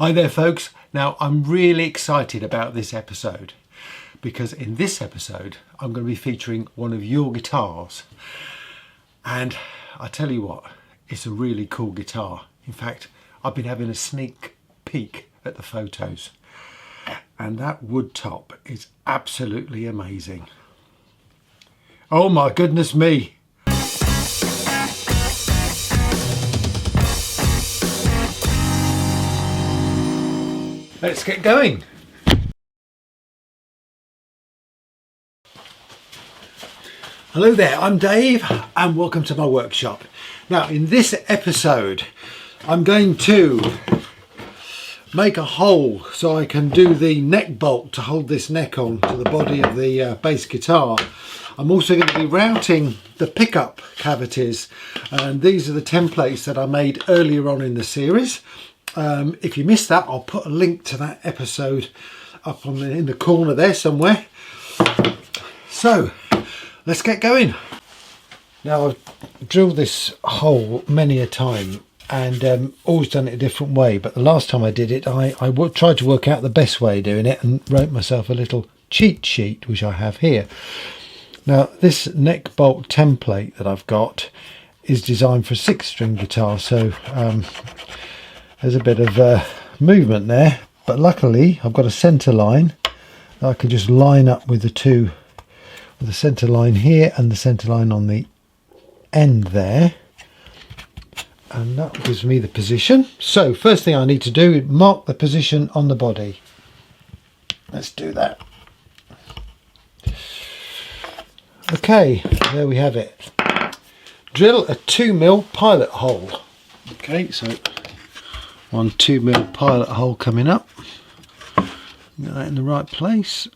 Hi there folks. Now I'm really excited about this episode because in this episode I'm going to be featuring one of your guitars, and I tell you what, it's a really cool guitar. In fact, I've been having a sneak peek at the photos and that wood top is absolutely amazing. Oh my goodness me. Let's get going. Hello there, I'm Dave and welcome to my workshop. Now in this episode I'm going to make a hole so I can do the neck bolt to hold this neck on to the body of the bass guitar. I'm also going to be routing the pickup cavities, and these are the templates that I made earlier on in the series. If you missed that, I'll put a link to that episode up on in the corner there somewhere. So let's get going. Now I've drilled this hole many a time and always done it a different way, but the last time I did it I tried to work out the best way of doing it and wrote myself a little cheat sheet which I have here. Now this neck bolt template that I've got is designed for a 6-string guitar, so there's a bit of movement there, but luckily I've got a centre line that I can just line up with the centre line here and the centre line on the end there, and that gives me the position. So first thing I need to do is mark the position on the body. Let's do that. Okay, there we have it. Drill a 2mm pilot hole. Okay, so one 2mm pilot hole coming up. Get that in the right place.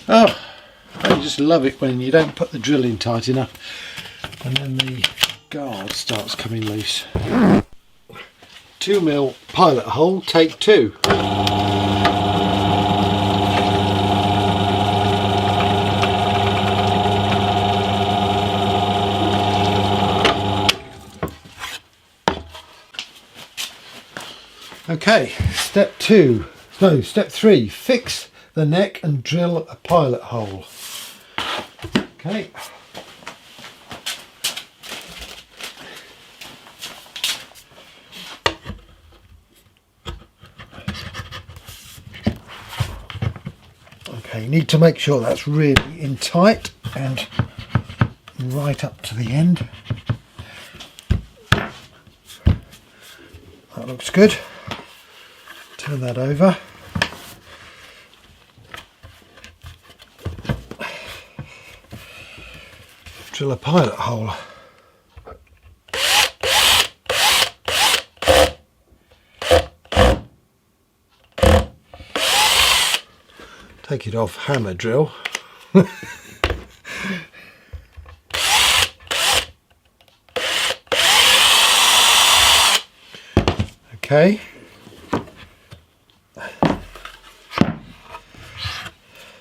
Oh, I just love it when you don't put the drill in tight enough and then the guard starts coming loose. 2mm pilot hole, take 2. Okay, step 3, fix the neck and drill a pilot hole. Okay. Okay, you need to make sure that's really in tight and right up to the end. That looks good. Turn that over. Drill a pilot hole. Take it off hammer drill. Okay.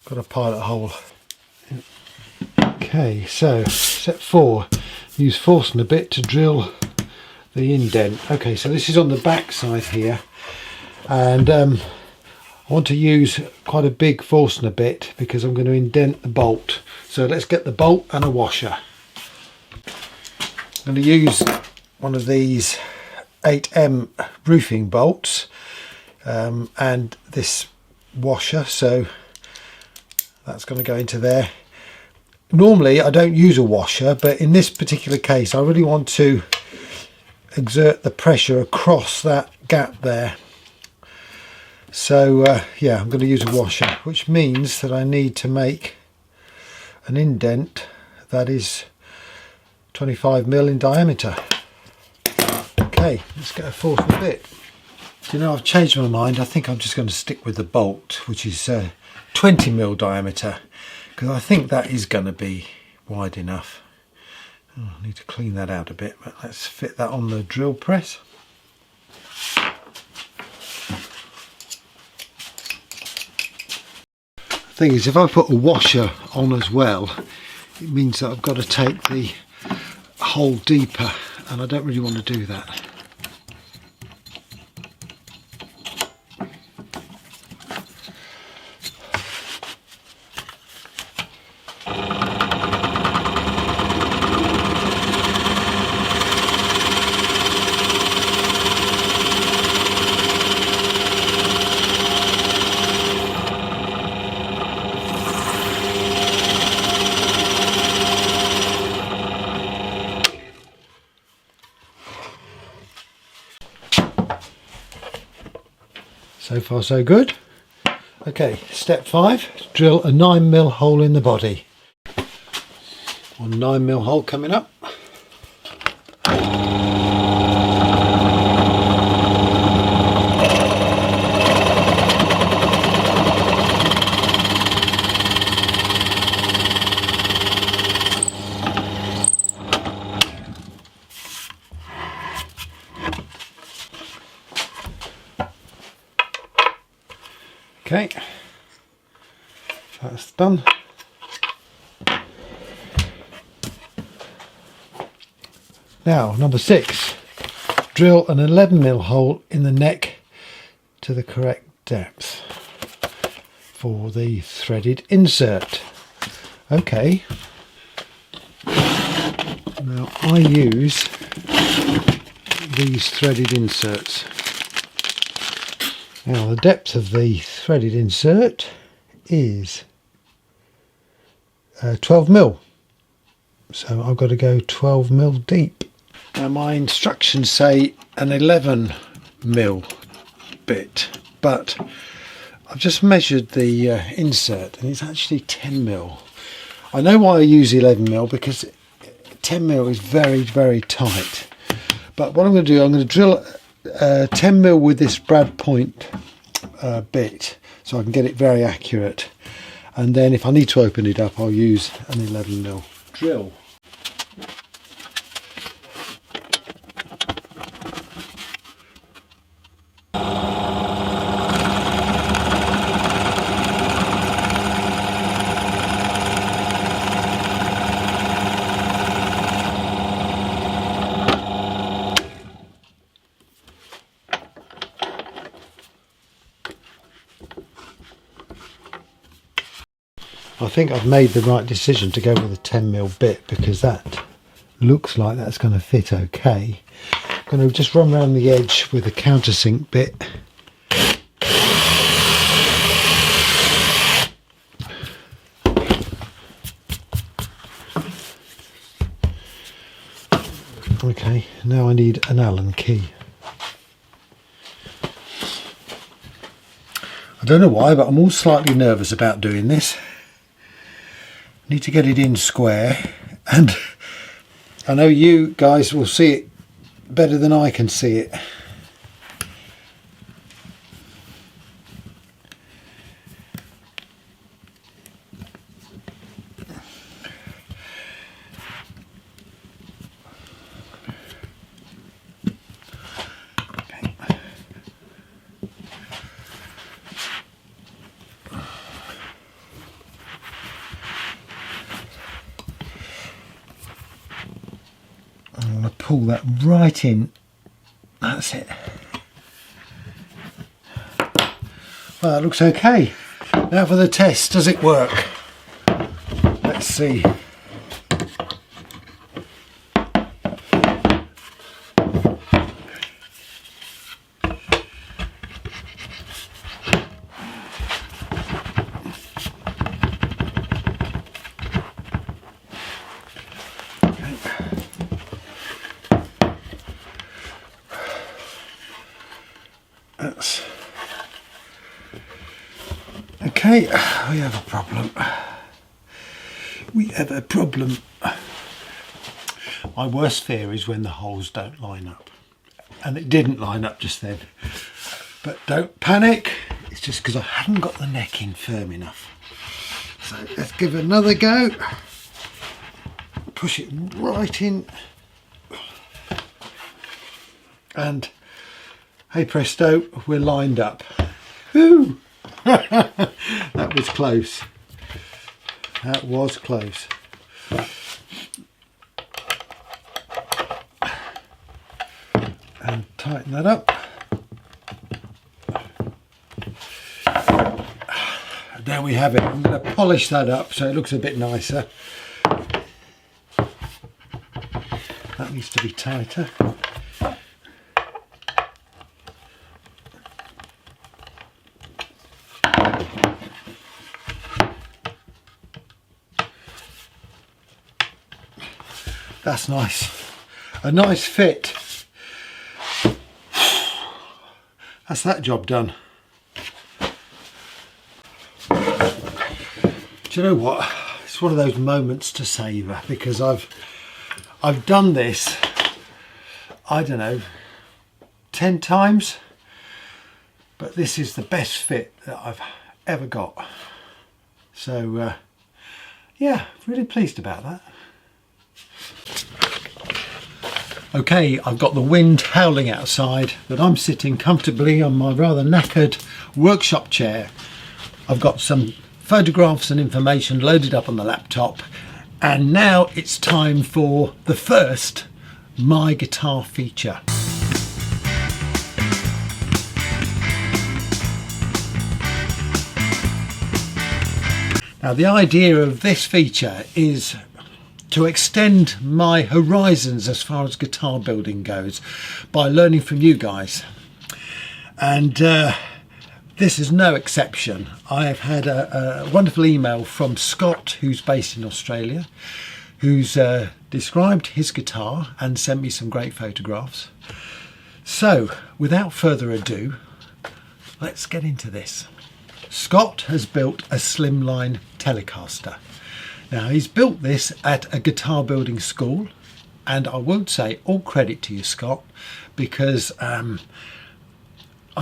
Got a pilot hole. Okay, so step 4, use Forstner bit to drill the indent. Okay, so this is on the back side here, and I want to use quite a big Forstner bit because I'm going to indent the bolt. So let's get the bolt and a washer. I'm going to use one of these 8M roofing bolts and this washer, so that's going to go into there. Normally I don't use a washer, but in this particular case I really want to exert the pressure across that gap there. So yeah, I'm going to use a washer, which means that I need to make an indent that is 25mm in diameter. Okay, let's get a Forstner bit. You know, I've changed my mind. I think I'm just going to stick with the bolt, which is 20mm diameter, because I think that is going to be wide enough. Oh, I need to clean that out a bit, but let's fit that on the drill press. thing is, if I put a washer on as well, it means that I've got to take the hole deeper, and I don't really want to do that. So far so good. Okay, step 5, drill a 9mm hole in the body. 1 9mm hole coming up. Okay, that's done. Now, number 6, drill an 11mm hole in the neck to the correct depth for the threaded insert. Okay, now I use these threaded inserts. Now the depth of the threaded insert is 12mm, so I've got to go 12mm deep. Now my instructions say an 11mm bit, but I've just measured the insert and it's actually 10mm. I know why I use 11mm, because 10mm is very tight, but what I'm going to do, I'm going to drill 10mm with this brad point bit so I can get it very accurate, and then if I need to open it up I'll use an 11mm drill. I think I've made the right decision to go with a 10mm bit, because that looks like that's going to fit okay. I'm going to just run around the edge with a countersink bit. Okay, now I need an Allen key. I don't know why, but I'm all slightly nervous about doing this. Need to get it in square, and I know you guys will see it better than I can see it. I'm going to pull that right in. That's it. Well, that looks okay. Now for the test. Does it work? Let's see. That's okay. We have a problem. We have a problem. My worst fear is when the holes don't line up, and it didn't line up just then. But don't panic, it's just because I haven't got the neck in firm enough. So let's give it another go. Push it right in, and hey presto, we're lined up. Woo! That was close. That was close. And tighten that up. There we have it. I'm going to polish that up so it looks a bit nicer. That needs to be tighter. That's nice. A nice fit. That's that job done. Do you know what? It's one of those moments to savour, because I've done this, I don't know, 10 times, but this is the best fit that I've ever got. So yeah, really pleased about that. Okay, I've got the wind howling outside, but I'm sitting comfortably on my rather knackered workshop chair. I've got some photographs and information loaded up on the laptop, and now it's time for the first My Guitar feature. Now the idea of this feature is to extend my horizons as far as guitar building goes by learning from you guys, and this is no exception. I have had a wonderful email from Scott, who's based in Australia, who's described his guitar and sent me some great photographs. So without further ado, let's get into this. Scott has built a slimline Telecaster. Now he's built this at a guitar building school, and I won't say all credit to you, Scott, because I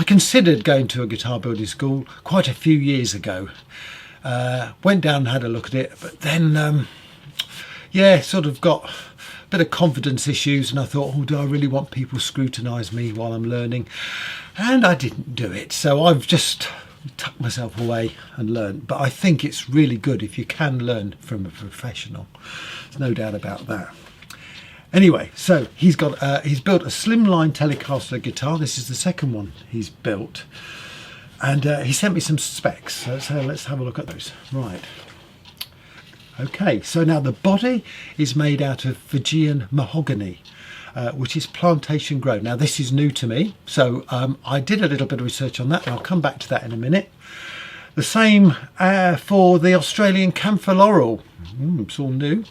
considered going to a guitar building school quite a few years ago. Went down and had a look at it, but then yeah, sort of got a bit of confidence issues, and I thought, oh, do I really want people to scrutinise me while I'm learning? And I didn't do it, so I've just tucked myself away and learned. But I think it's really good if you can learn from a professional. There's no doubt about that. Anyway, so he's built a slimline Telecaster guitar. This is the second one he's built, and he sent me some specs. So let's have a look at those. Right. Okay, so now the body is made out of Fijian mahogany, which is plantation grown. Now this is new to me, so I did a little bit of research on that, and I'll come back to that in a minute. The same for the Australian Camphor Laurel. It's all new.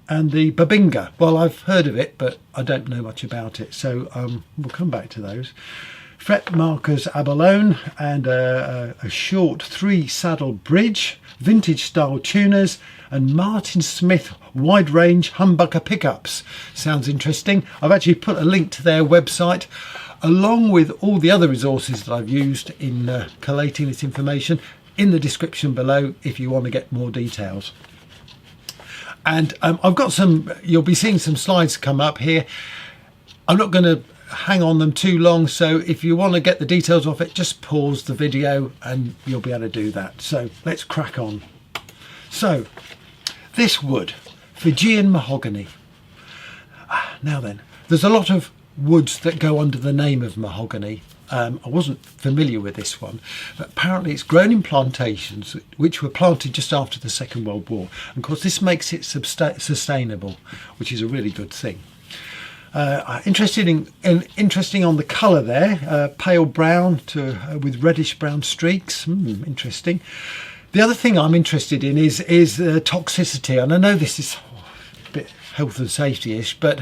And the Babinga, well, I've heard of it, but I don't know much about it, so we'll come back to those. Fret markers abalone, and a short 3-saddle bridge, vintage style tuners, and Martin Smith wide range humbucker pickups. Sounds interesting. I've actually put a link to their website, along with all the other resources that I've used in collating this information, in the description below if you want to get more details. And I've got some, you'll be seeing some slides come up here. I'm not going to hang on them too long, so if you want to get the details of it, just pause the video and you'll be able to do that. So let's crack on. So this wood, Fijian mahogany. Now then, there's a lot of woods that go under the name of mahogany. I wasn't familiar with this one, but apparently it's grown in plantations which were planted just after the Second World War. And of course this makes it sustainable, which is a really good thing. Interesting on the colour there, pale brown with reddish brown streaks. Interesting. The other thing I'm interested in is toxicity, and I know this is a bit health and safety-ish, but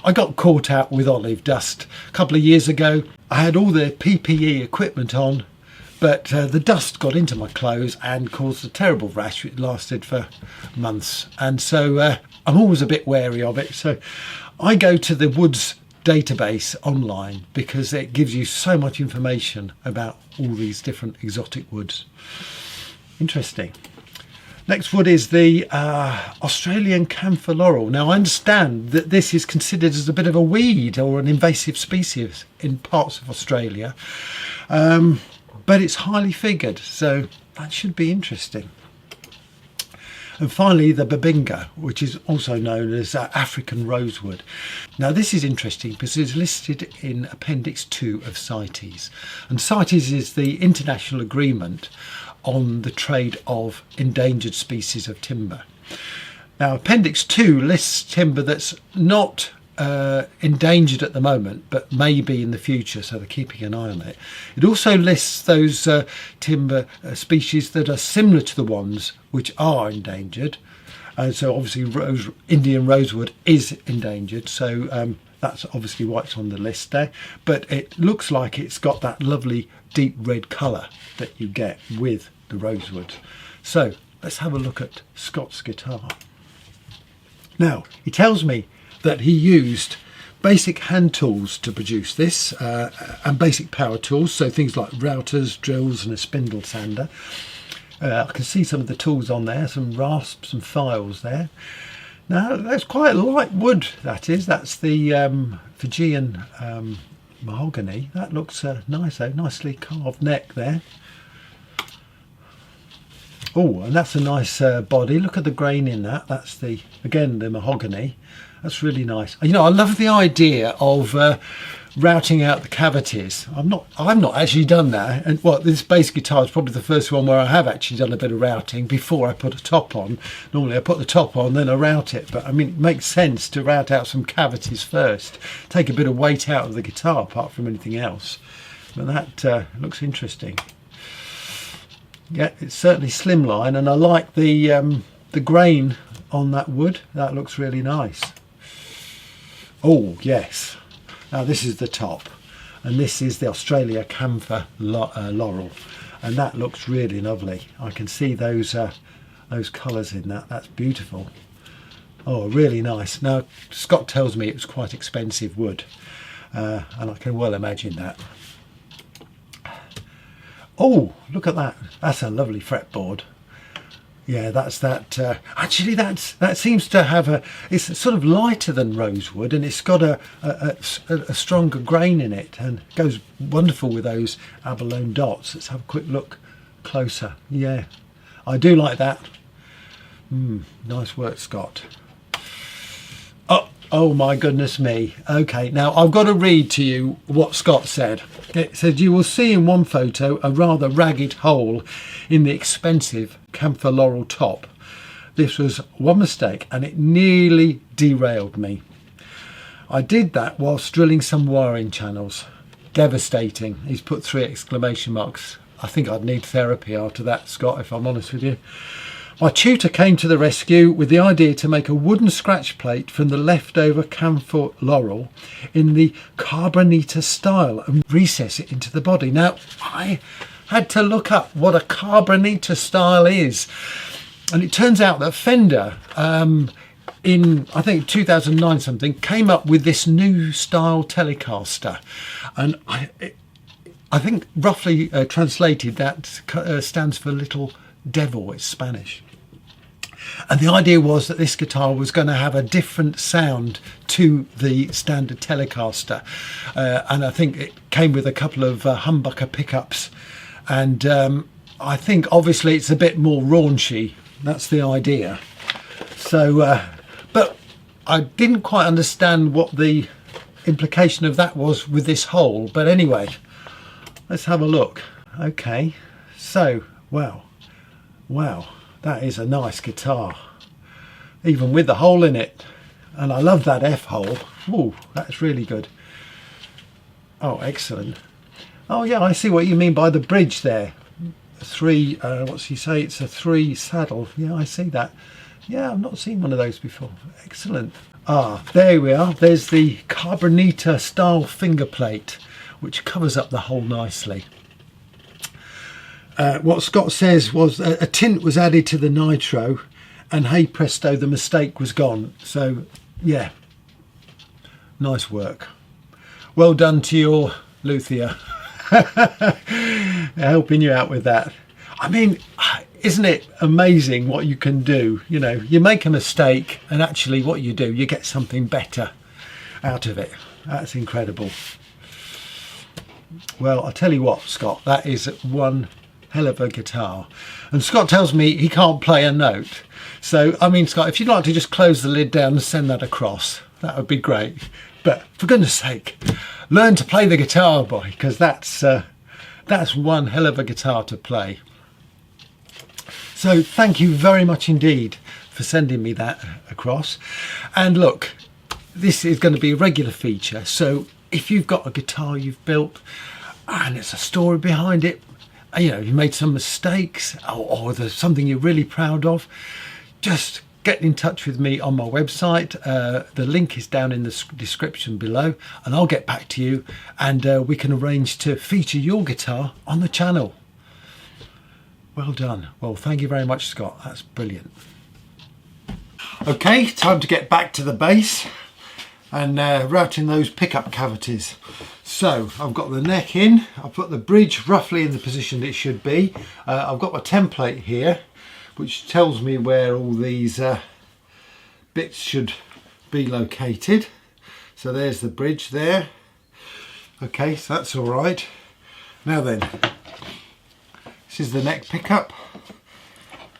I got caught out with olive dust a couple of years ago. I had all the PPE equipment on, but the dust got into my clothes and caused a terrible rash which lasted for months, and so I'm always a bit wary of it. So I go to the woods database online because it gives you so much information about all these different exotic woods. Interesting. Next wood is the Australian Camphor Laurel. Now I understand that this is considered as a bit of a weed or an invasive species in parts of Australia, but it's highly figured, so that should be interesting. And finally, the Babinga, which is also known as African Rosewood. Now, this is interesting because it's listed in Appendix 2 of CITES. And CITES is the international agreement on the trade of endangered species of timber. Now, Appendix 2 lists timber that's not endangered at the moment, but maybe in the future, so they're keeping an eye on it. It also lists those timber species that are similar to the ones which are endangered. So obviously Indian rosewood is endangered, so that's obviously why it's on the list there. But it looks like it's got that lovely deep red colour that you get with the rosewood. So let's have a look at Scott's guitar. Now, he tells me that he used basic hand tools to produce this and basic power tools, so things like routers, drills and a spindle sander. I can see some of the tools on there, some rasps and files there. Now that's quite light wood, that is. That's the Fijian mahogany. That looks nice though, nicely carved neck there. Oh, and that's a nice body. Look at the grain in that. That's the, again, the mahogany. That's really nice. You know, I love the idea of routing out the cavities. I've not actually done that. And well, this bass guitar is probably the first one where I have actually done a bit of routing before I put a top on. Normally I put the top on, then I route it. But I mean, it makes sense to route out some cavities first. Take a bit of weight out of the guitar apart from anything else. But that looks interesting. Yeah, it's certainly slimline, and I like the grain on that wood. That looks really nice. Oh yes, now this is the top, and this is the Australia Camphor Laurel, and that looks really lovely. I can see those colours in that. That's beautiful. Oh, really nice. Now Scott tells me it was quite expensive wood, and I can well imagine that. Oh, look at that. That's a lovely fretboard. Yeah, that's that. Actually, that seems to have it's sort of lighter than rosewood, and it's got a stronger grain in it, and goes wonderful with those abalone dots. Let's have a quick look closer. Yeah, I do like that. Nice work, Scott. Oh my goodness me. Okay, now I've got to read to you what Scott said. It said, "You will see in one photo a rather ragged hole in the expensive Camphor Laurel top. This was one mistake and it nearly derailed me. I did that whilst drilling some wiring channels. Devastating." He's put 3 exclamation marks. I think I'd need therapy after that, Scott, if I'm honest with you. "My tutor came to the rescue with the idea to make a wooden scratch plate from the leftover Camphor Laurel in the Carbonita style and recess it into the body." Now, I had to look up what a Carbonita style is. And it turns out that Fender, in I think 2009 something, came up with this new style Telecaster. And I think roughly translated that stands for Little Devil. It's Spanish. And the idea was that this guitar was going to have a different sound to the standard Telecaster. And I think it came with a couple of humbucker pickups. And I think obviously it's a bit more raunchy. That's the idea. So, but I didn't quite understand what the implication of that was with this hole. But anyway, let's have a look. Okay, so, wow. That is a nice guitar, even with the hole in it. And I love that F hole. Ooh, that's really good. Oh, excellent. Oh yeah, I see what you mean by the bridge there. 3, what's he say? It's a 3 saddle. Yeah, I see that. Yeah, I've not seen one of those before. Excellent. Ah, there we are. There's the Carbonita style finger plate, which covers up the hole nicely. What Scott says was a tint was added to the nitro, and hey presto, the mistake was gone. So yeah, nice work. Well done to your luthier. Helping you out with that. I mean, isn't it amazing what you can do? You know, you make a mistake and actually what you do, you get something better out of it. That's incredible. Well, I'll tell you what, Scott, that is one hell of a guitar. And Scott tells me he can't play a note. So, I mean, Scott, if you'd like to just close the lid down and send that across, that would be great. But for goodness sake, learn to play the guitar, boy, because that's one hell of a guitar to play. So thank you very much indeed for sending me that across. And look, this is going to be a regular feature. So if you've got a guitar you've built and it's a story behind it, you know, you made some mistakes, or there's something you're really proud of, just get in touch with me on my website. The link is down in the description below, and I'll get back to you, and we can arrange to feature your guitar on the channel. Well done. Well, thank you very much, Scott. That's brilliant. Okay, time to get back to the bass and routing those pickup cavities. So I've got the neck in, I've put the bridge roughly in the position it should be. I've got my template here which tells me where all these bits should be located. So there's the bridge there. Okay, so that's all right. Now then, this is the neck pickup,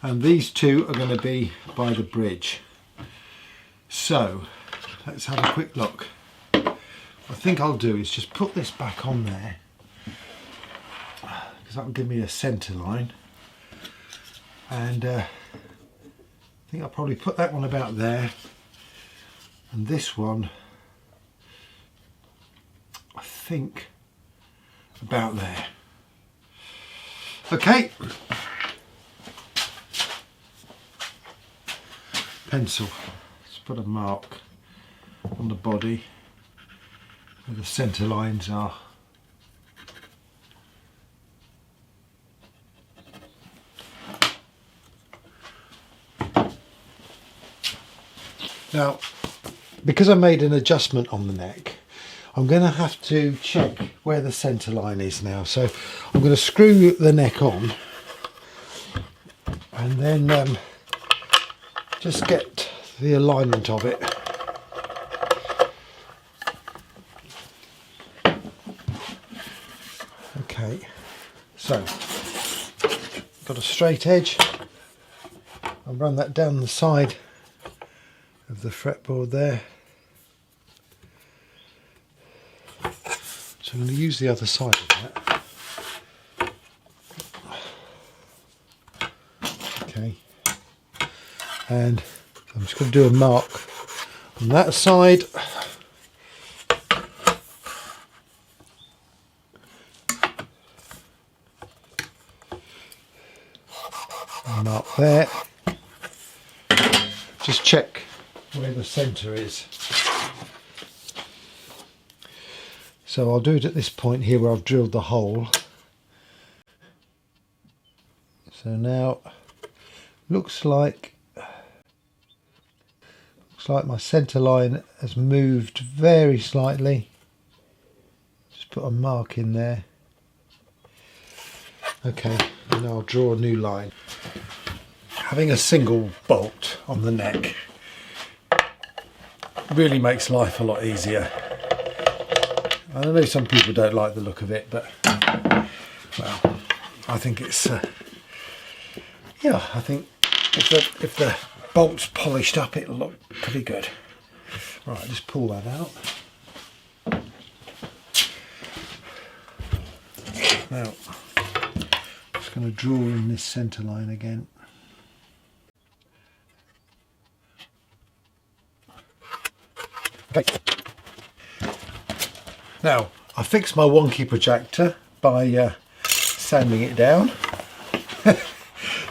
and these two are going to be by the bridge. So let's have a quick look. What I think I'll do is just put this back on there, because that will give me a centre line. And I think I'll probably put that one about there, and this one I think about there. Okay, pencil, let's put a mark on the body where the centre lines are. Now, because I made an adjustment on the neck, I'm going to have to check where the centre line is now. So I'm going to screw the neck on and then just get the alignment of it. Okay, so got a straight edge. I'll run that down the side of the fretboard there. So I'm going to use the other side of that. Okay, and I'm just going to do a mark on that side. Mark there. Just check where the centre is. So I'll do it at this point here where I've drilled the hole. So now looks like my centre line has moved very slightly. Just put a mark in there. Okay, and I'll draw a new line. Having a single bolt on the neck really makes life a lot easier. I know some people don't like the look of it, but well, I think it's yeah, I think if the bolt's polished up, it'll look pretty good. Right, just pull that out. Now, just going to draw in this centre line again. Okay. Now, I fixed my wonky projector by sanding it down.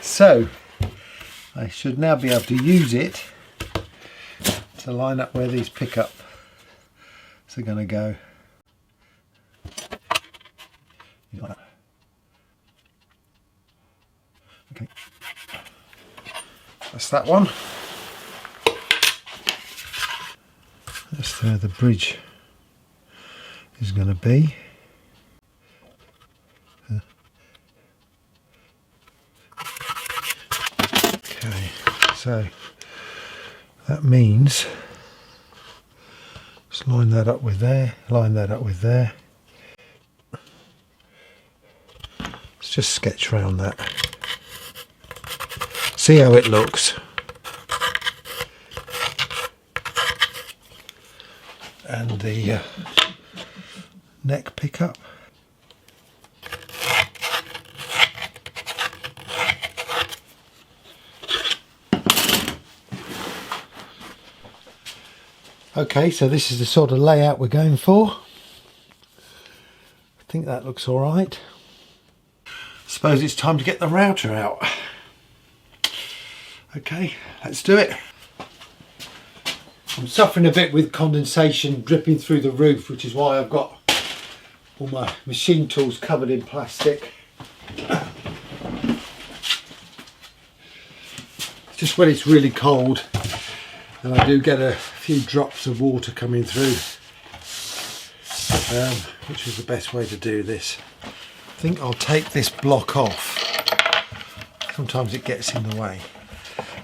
So, I should now be able to use it to line up where these pickups are going to go. Okay, that's that one. That's where the bridge is going to be. Okay, so that means just line that up with there, line that up with there. Let's just sketch around that. See how it looks. And the neck pickup. Okay, so this is the sort of layout we're going for. I think that looks all right. Suppose it's time to get the router out. Okay, let's do it. I'm suffering a bit with condensation dripping through the roof, which is why I've got all my machine tools covered in plastic. Just when it's really cold and I do get a few drops of water coming through, which is the best way to do this. I think I'll take this block off. Sometimes it gets in the way.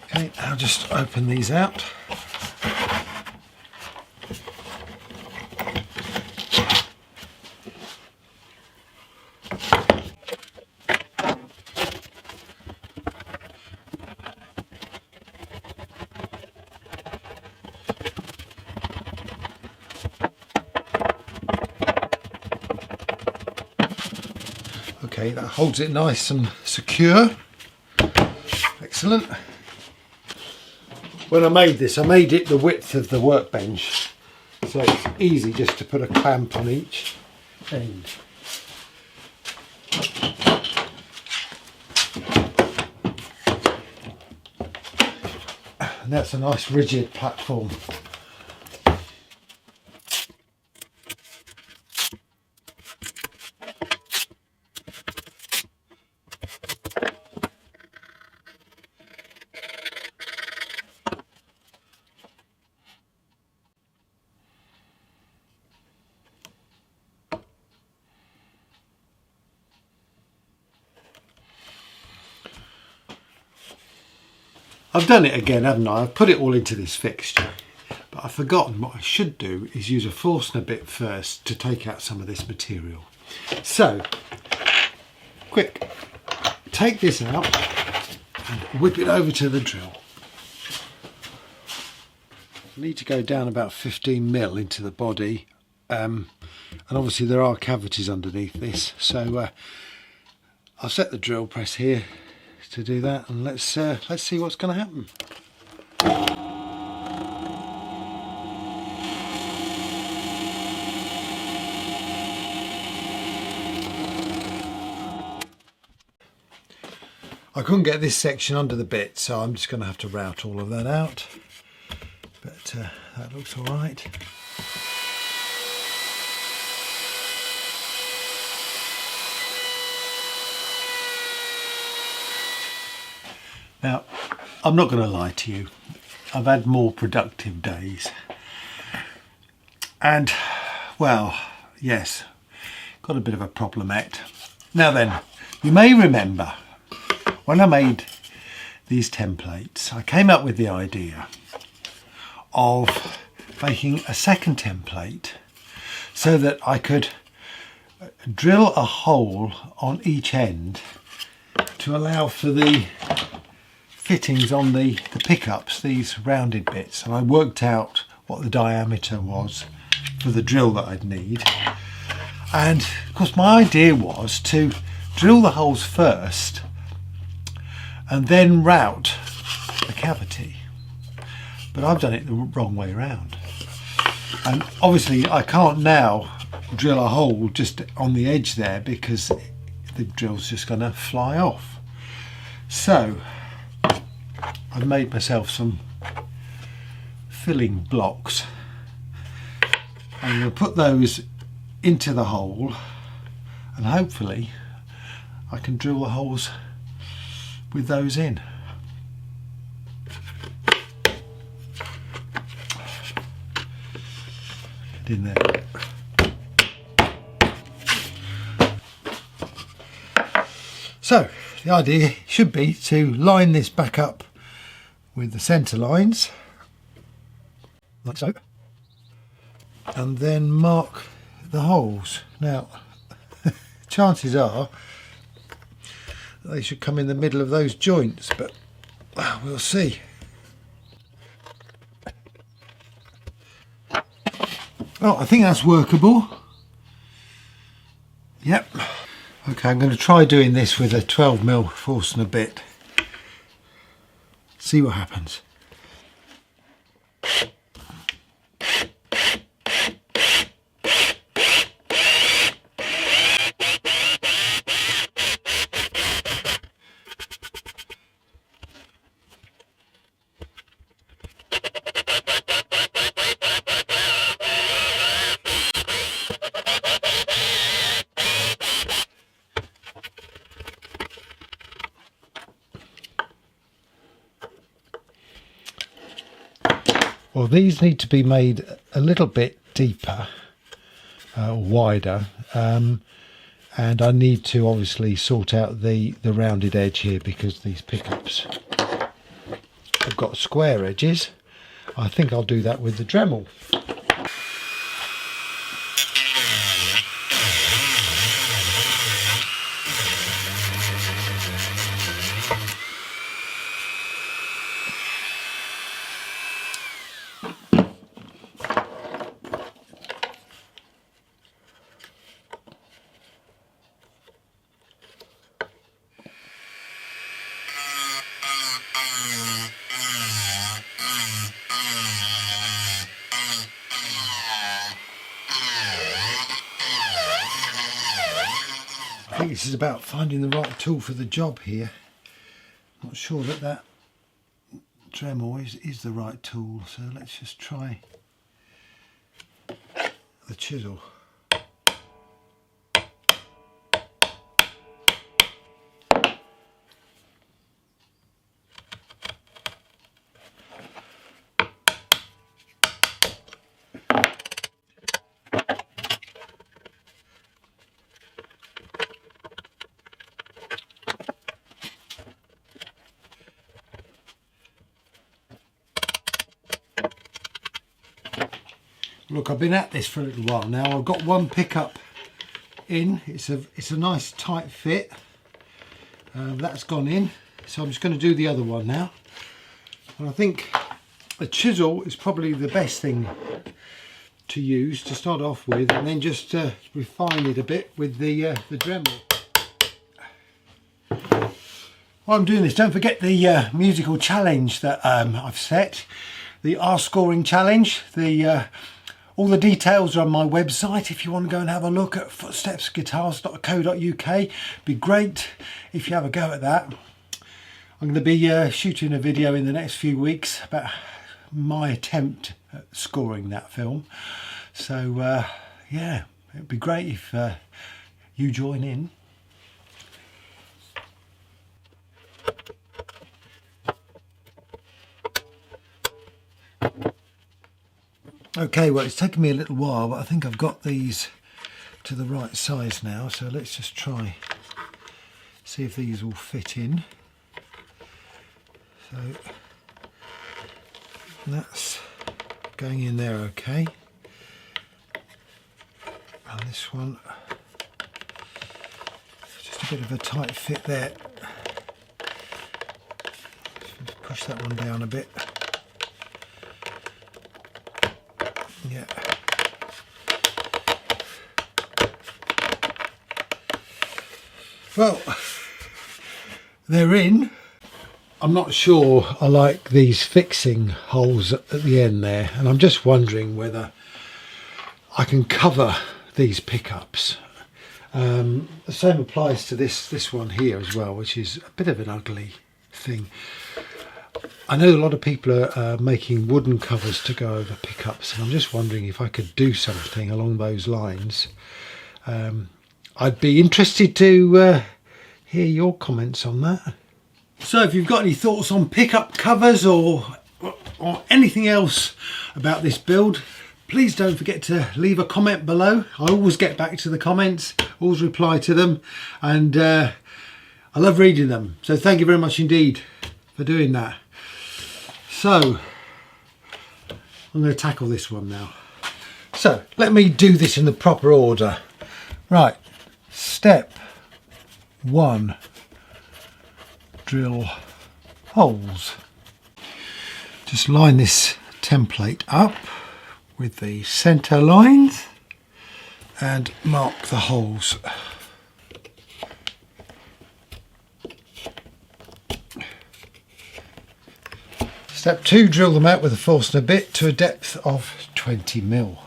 Okay, I'll just open these out. Okay, that holds it nice and secure. Excellent. When I made this, I made it the width of the workbench, so it's easy just to put a clamp on each end. And that's a nice rigid platform. I've done it again, haven't I? I've put it all into this fixture, but I've forgotten what I should do is use a Forstner bit first to take out some of this material. So, quick, take this out and whip it over to the drill. I need to go down about 15mm into the body, and obviously there are cavities underneath this, so I'll set the drill press here to do that, and let's see what's going to happen. I couldn't get this section under the bit, so I'm just going to have to route all of that out, but that looks all right. Now, I'm not going to lie to you, I've had more productive days, and well, yes, got a bit of a problemette. Now then, you may remember when I made these templates, I came up with the idea of making a second template so that I could drill a hole on each end to allow for the fittings on the pickups, these rounded bits, and I worked out what the diameter was for the drill that I'd need. And of course my idea was to drill the holes first and then route the cavity, but I've done it the wrong way around, and obviously I can't now drill a hole just on the edge there because the drill's just going to fly off. So I've made myself some filling blocks. I'm going to put those into the hole, and hopefully I can drill the holes with those in. Get in there. So the idea should be to line this back up with the centre lines, like so, and then mark the holes. Now, chances are they should come in the middle of those joints, but we'll see. Oh, I think that's workable. Yep. Okay, I'm going to try doing this with a 12mm Forstner bit. See what happens. Well, these need to be made a little bit deeper, wider, and I need to obviously sort out the rounded edge here because these pickups have got square edges. I think I'll do that with the Dremel. I think this is about finding the right tool for the job here. I'm not sure that that Dremel is the right tool, so let's just try the chisel. Look, I've been at this for a little while now. I've got one pickup in. It's a nice tight fit. That's gone in, so I'm just going to do the other one now. And I think a chisel is probably the best thing to use to start off with, and then just refine it a bit with the Dremel. While I'm doing this, don't forget the musical challenge that I've set, the R-scoring challenge. All the details are on my website if you want to go and have a look at footstepsguitars.co.uk. Be great if you have a go at that. I'm going to be shooting a video in the next few weeks about my attempt at scoring that film. So yeah, it'd be great if you join in. Okay, well, it's taken me a little while, but I think I've got these to the right size now, so let's just try, see if these will fit in. So that's going in there okay. And this one, just a bit of a tight fit there. Just push that one down a bit. Yeah. Well, they're in. I'm not sure I like these fixing holes at the end there, and I'm just wondering whether I can cover these pickups. The same applies to this one here as well, which is a bit of an ugly thing. I know a lot of people are making wooden covers to go over pickups, and I'm just wondering if I could do something along those lines. I'd be interested to hear your comments on that. So if you've got any thoughts on pickup covers or anything else about this build, please don't forget to leave a comment below. I always get back to the comments, always reply to them, and I love reading them. So thank you very much indeed for doing that. So I'm going to tackle this one now. So let me do this in the proper order. Right, step 1, drill holes. Just line this template up with the centre lines and mark the holes. Step 2, drill them out with a Forstner bit to a depth of 20mm.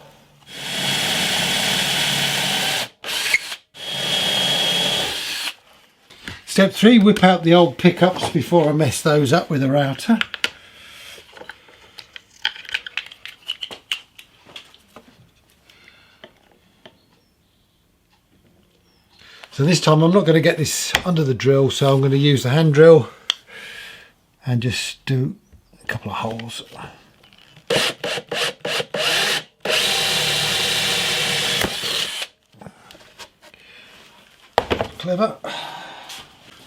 Step 3, whip out the old pickups before I mess those up with a router. So this time I'm not going to get this under the drill, so I'm going to use the hand drill and just do a couple of holes. Clever.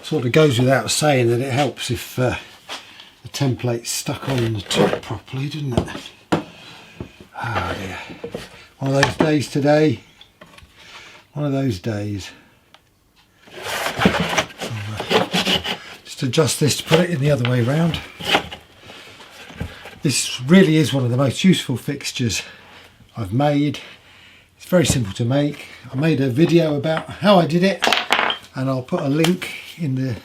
Sort of goes without saying that it helps if the template's stuck on the top properly, doesn't it? Oh dear. One of those days today. One of those days. Just adjust this to put it in the other way round. This really is one of the most useful fixtures I've made. It's very simple to make. I made a video about how I did it, and I'll put a link in the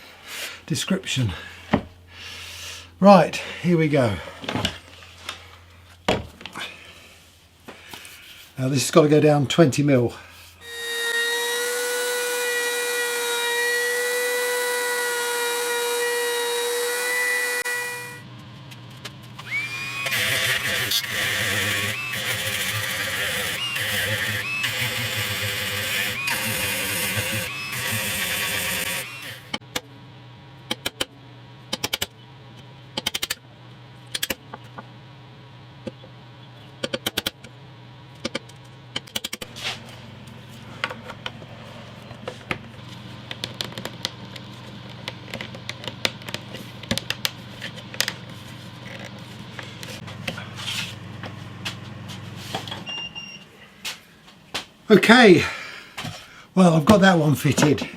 description. Right, here we go. Now this has got to go down 20mm. Okay, well, I've got that one fitted,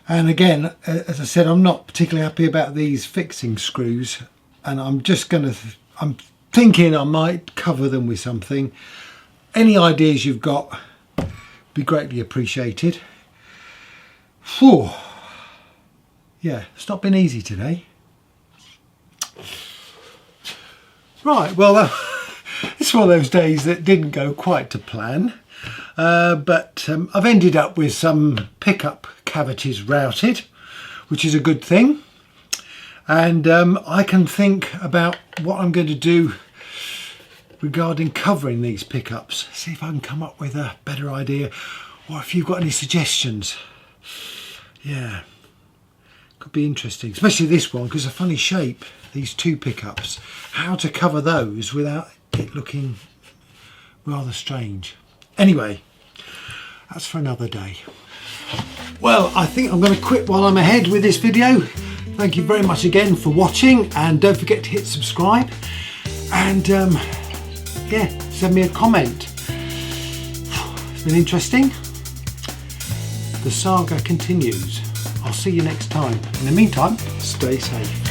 and again, as I said, I'm not particularly happy about these fixing screws, and I'm thinking I might cover them with something. Any ideas you've got be greatly appreciated. Whew. Yeah, it's not been easy today. Right, well, it's one of those days that didn't go quite to plan. But I've ended up with some pickup cavities routed, which is a good thing, and I can think about what I'm going to do regarding covering these pickups, see if I can come up with a better idea, or if you've got any suggestions. Yeah, could be interesting, especially this one because it's a funny shape, these two pickups, how to cover those without it looking rather strange. Anyway, that's for another day. Well, I think I'm going to quit while I'm ahead with this video. Thank you very much again for watching, and don't forget to hit subscribe, and yeah, send me a comment. It's been interesting. The saga continues. I'll see you next time. In the meantime, stay safe.